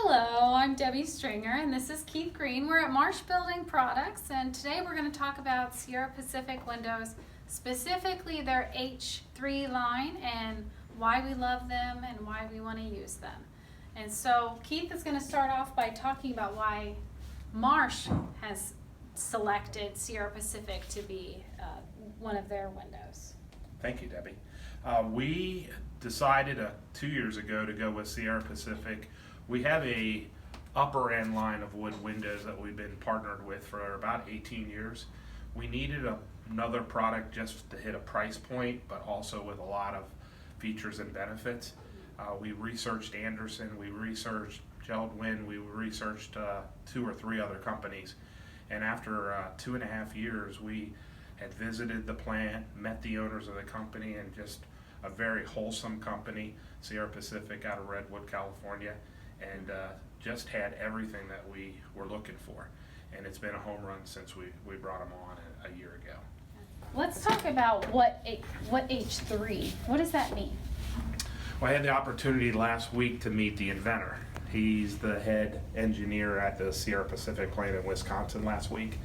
Hello, I'm Debbie Stringer and this is Keith Green. We're at Marsh Building Products and today we're going to talk about Sierra Pacific windows, specifically their H3 line and why we love them and why we want to use them. And so Keith is going to start off by talking about why Marsh has selected Sierra Pacific to be one of their windows. Thank you, Debbie. We decided 2 years ago to go with Sierra Pacific. We have a upper end line of wood windows that we've been partnered with for about 18 years. We needed another product just to hit a price point, but also with a lot of features and benefits. We researched Anderson, we researched Geldwin, we researched 2 or 3 other companies. And after 2.5 years, we had visited the plant, met the owners of the company, and just a very wholesome company, Sierra Pacific out of Redwood, California, and just had everything that we were looking for. And it's been a home run since we brought them on a year ago. Let's talk about what H3, what does that mean? Well, I had the opportunity last week to meet the inventor. He's the head engineer at the Sierra Pacific plant in Wisconsin last week.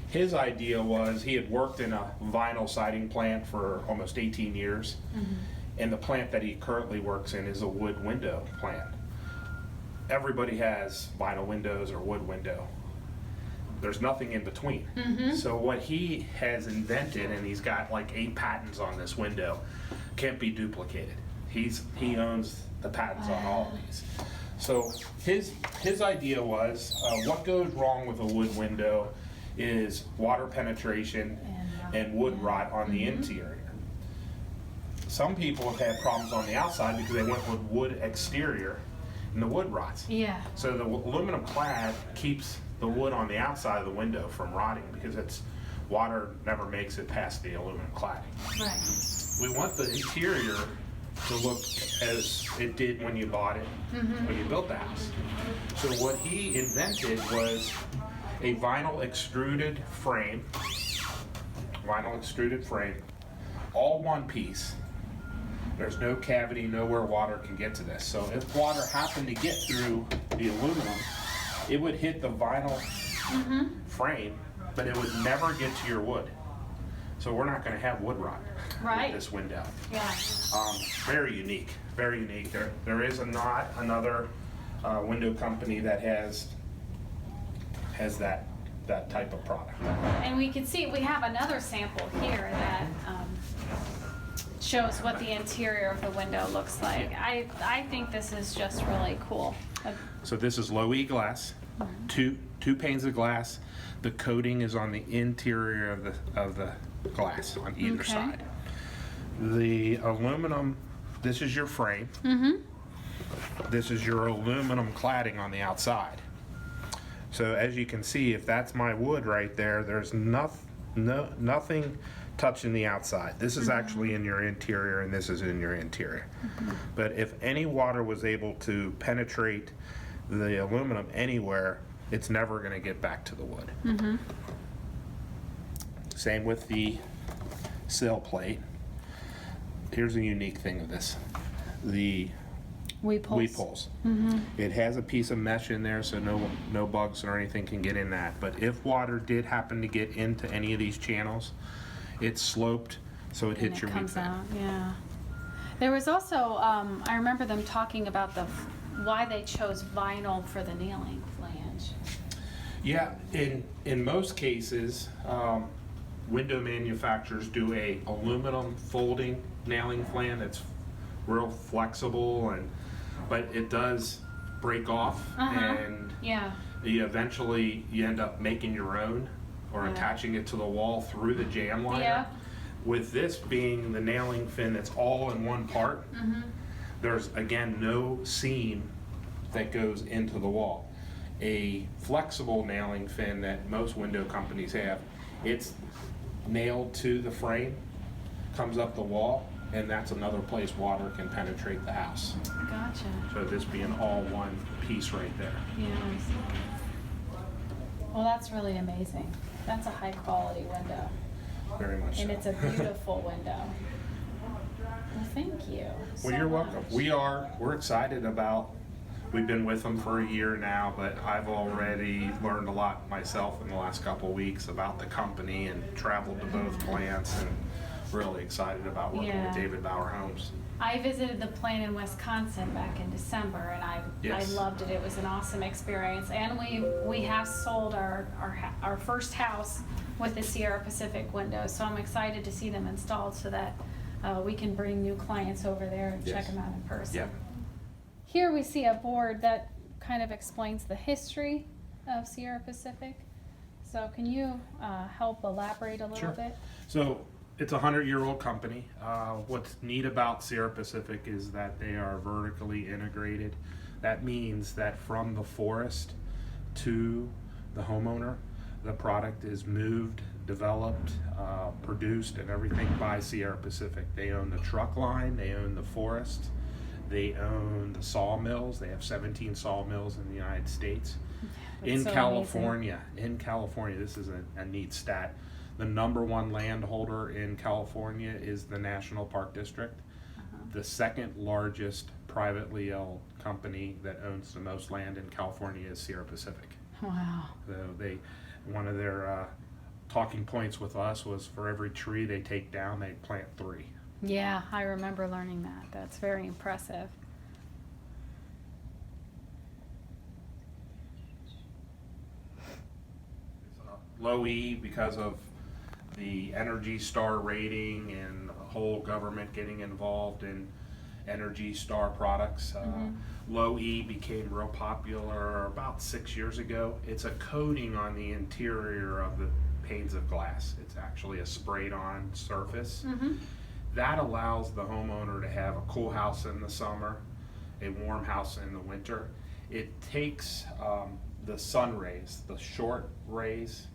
His idea was he had worked in a vinyl siding plant for almost 18 years, and the plant that he currently works in is a wood window plant. Everybody has vinyl windows or wood window. There's nothing in between. So what he has invented, and he's got like 8 patents on this window, can't be duplicated. He owns the patents on all of these. So his idea was what goes wrong with a wood window is water penetration and wood rot on the interior. Some people have had problems on the outside because they went with wood exterior and the wood rots. So the aluminum clad keeps the wood on the outside of the window from rotting because water never makes it past the aluminum cladding. We want the interior to look as it did when you bought it, when you built the house. So what he invented was a vinyl extruded frame, all one piece. There's no cavity, nowhere water can get to this. So if water happened to get through the aluminum, it would hit the vinyl frame, but it would never get to your wood. So we're not going to have wood rot with this window. Very unique, very unique. There is not another window company that has that type of product. And we can see, we have another sample here that shows what the interior of the window looks like. I think this is just really cool. So this is low E glass, two panes of glass. The coating is on the interior of the glass on either side. The aluminum, this is your frame. This is your aluminum cladding on the outside. So as you can see, if that's my wood right there, there's nothing touching the outside. This is actually in your interior and this is in your interior. But if any water was able to penetrate the aluminum anywhere, it's never going to get back to the wood. Same with the sill plate. Here's a unique thing of this. The weep holes. It has a piece of mesh in there so no bugs or anything can get in that. But if water did happen to get into any of these channels, it's sloped so it hits your weep vent. There was also, I remember them talking about why they chose vinyl for the nailing flange. Yeah, in most cases, window manufacturers do a aluminum folding nailing flange that's real flexible, but it does break off, and you eventually end up making your own or attaching it to the wall through the jam liner. With this being the nailing fin that's all in one part, there's again no seam that goes into the wall. A flexible nailing fin that most window companies have, it's nailed to the frame, comes up the wall, and that's another place water can penetrate the house. Gotcha. So this being all one piece right there. Well, that's really amazing. That's a high quality window. Very much and so. It's a beautiful window. Well, thank you. Well, you're welcome. We're excited about We've been with them for a year now, but I've already learned a lot myself in the last couple of weeks about the company and traveled to both plants and really excited about working Yeah. with David Bauer Homes. I visited the plant in Wisconsin back in December, and I Yes. loved it. It was an awesome experience, and we have sold our first house with the Sierra Pacific windows. So I'm excited to see them installed so that we can bring new clients over there and check Yes. them out in person. Yep. Here we see a board that kind of explains the history of Sierra Pacific. So can you help elaborate a little Sure. bit? So it's a 100-year-old company. What's neat about Sierra Pacific is that they are vertically integrated. That means that from the forest to the homeowner, the product is moved, developed, produced, and everything by Sierra Pacific. They own the truck line, they own the forest, they own the sawmills. They have 17 sawmills in the United States. That's In so California, this is a neat stat. The #1 landholder in California is the National Park District. The second largest privately held company that owns the most land in California is Sierra Pacific. Wow. So one of their talking points with us was for every tree they take down, they plant 3. Yeah, I remember learning that. That's very impressive. Low E because of the Energy Star rating and the whole government getting involved in Energy Star products. Low E became real popular about 6 years ago. It's a coating on the interior of the panes of glass. It's actually a sprayed on surface. That allows the homeowner to have a cool house in the summer, a warm house in the winter. It takes the sun rays, the short rays,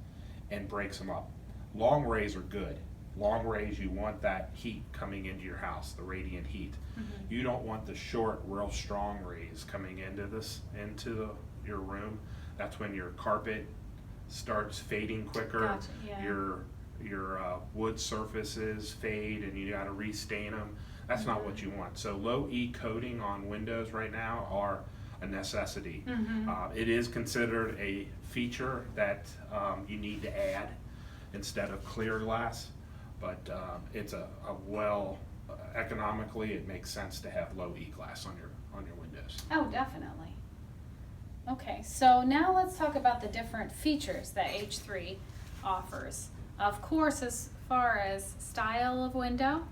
and breaks them up. Long rays are good. Long rays, you want that heat coming into your house, the radiant heat. You don't want the short, real strong rays coming into your room. That's when your carpet starts fading quicker. Gotcha, yeah. Your wood surfaces fade, and you got to restain them. That's not what you want. So low E coating on windows right now are a necessity. It is considered a feature that you need to add instead of clear glass, but it's a economically it makes sense to have low E glass on your windows. Oh, definitely. Okay, so now let's talk about the different features that H3 offers. Of course, as far as style of window,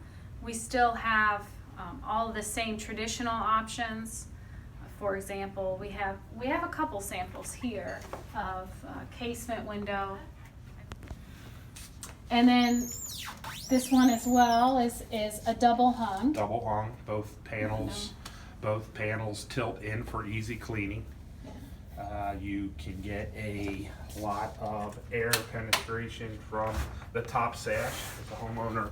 we still have all of the same traditional options. For example, we have a couple samples here of casement window. And then this one as well is a double hung. Double hung, both panels tilt in for easy cleaning. You can get a lot of air penetration from the top sash. If the homeowner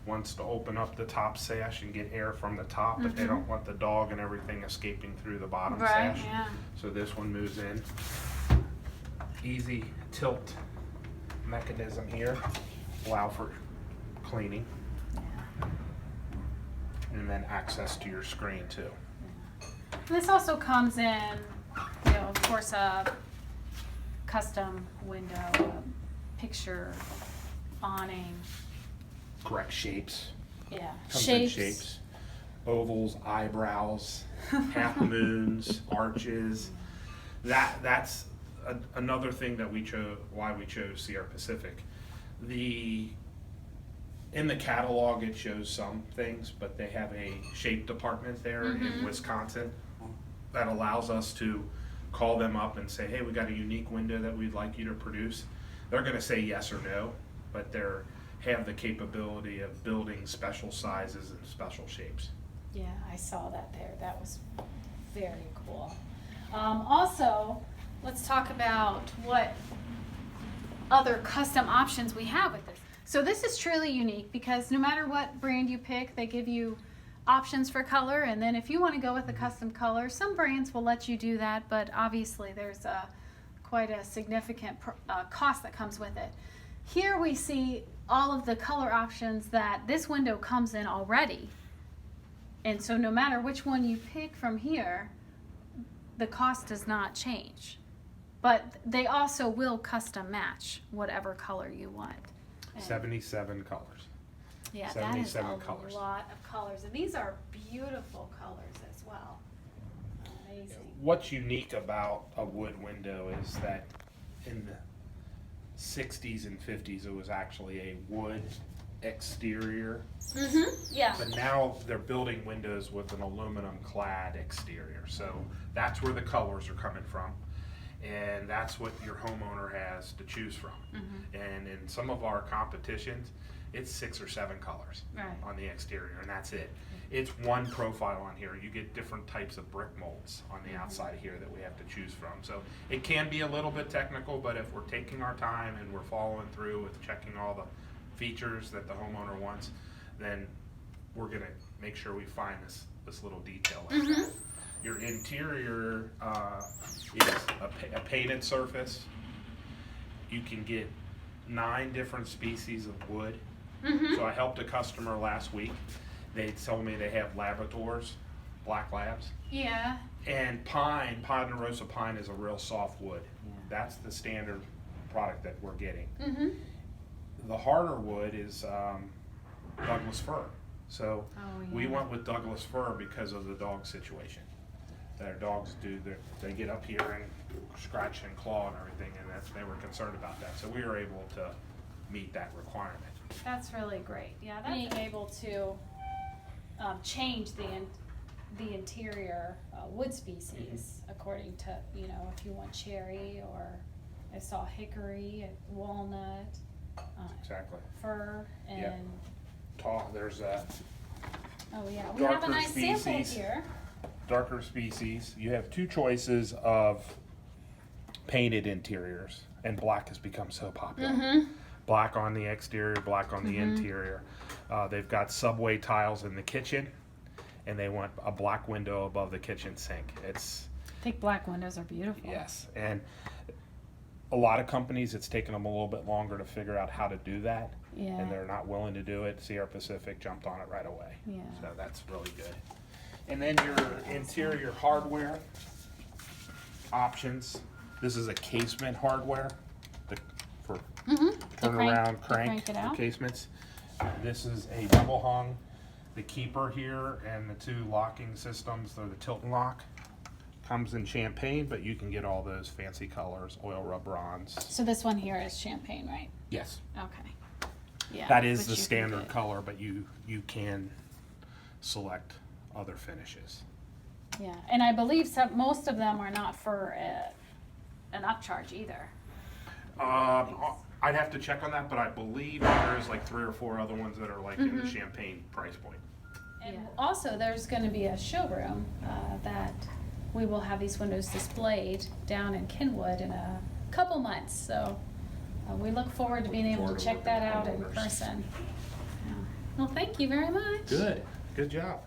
wants to open up the top sash and get air from the top, but they don't want the dog and everything escaping through the bottom Right, sash. yeah. So this one moves in. Easy tilt mechanism here, allow for cleaning. And then access to your screen too. And this also comes in, of course, a custom window, a picture, awning. Correct shapes. Yeah, Comes in shapes. Ovals, eyebrows, half moons, arches. That's another thing that why we chose Sierra Pacific. In the catalog it shows some things, but they have a shape department there in Wisconsin that allows us to call them up and say, hey, we got a unique window that we'd like you to produce. They're going to say yes or no, but they have the capability of building special sizes and special shapes. Yeah, I saw that there. That was very cool. Also, let's talk about what other custom options we have with this. So this is truly unique because no matter what brand you pick, they give you options for color, and then if you want to go with a custom color, some brands will let you do that, but obviously there's quite a significant cost that comes with it. Here we see all of the color options that this window comes in already, and so no matter which one you pick from here, the cost does not change. But they also will custom match whatever color you want. And 77 colors. yeah, that is a 77 colors. lot of colors. And these are beautiful colors as well. Amazing. What's unique about a wood window is that in the 60s and 50s it was actually a wood exterior, Yeah. but now they're building windows with an aluminum clad exterior. So that's where the colors are coming from, and that's what your homeowner has to choose from. And in some of our competitions, it's 6 or 7 colors Right. on the exterior, and that's it. It's one profile on here. You get different types of brick molds on the outside here that we have to choose from. So it can be a little bit technical, but if we're taking our time and we're following through with checking all the features that the homeowner wants, then we're gonna make sure we find this little detail like that. Your interior is a painted surface. You can get 9 different species of wood. So I helped a customer last week. They told me they have Labradors, black labs. Yeah. And Ponderosa pine is a real soft wood. That's the standard product that we're getting. The harder wood is Douglas fir. So we went with Douglas fir because of the dog situation. Their dogs they get up here and scratch and claw and everything, and they were concerned about that. So we were able to meet that requirement. That's really great. Yeah, being able to change the interior wood species according to, if you want cherry, or I saw hickory, walnut, Exactly. fir, and Yep. There's a oh yeah, we have a darker nice sample species. here. darker species. You have 2 choices of painted interiors, and black has become so popular. Black on the exterior, black on the interior. They've got subway tiles in the kitchen, and they want a black window above the kitchen sink. I think black windows are beautiful. Yes, and a lot of companies, it's taken them a little bit longer to figure out how to do that, Yeah. and they're not willing to do it. Sierra Pacific jumped on it right away. Yeah. So that's really good. And then your interior hardware options. This is a casement hardware for turnaround crank crank it out. casements. This is a double hung. The keeper here and the 2 locking systems, they're the tilt and lock. Comes in champagne, but you can get all those fancy colors, oil rub bronze. So this one here is champagne, right? Yes. Okay. Yeah. That is which the you can standard get. color, but you can select other finishes. Yeah, and I believe most of them are not for an upcharge either. I'd have to check on that, but I believe there's like 3 or 4 other ones that are like in the champagne price point. And also, there's going to be a showroom that we will have these windows displayed down in Kenwood in a couple months. So we look forward to being able to check that out in person. Yeah. Well, thank you very much. Good job.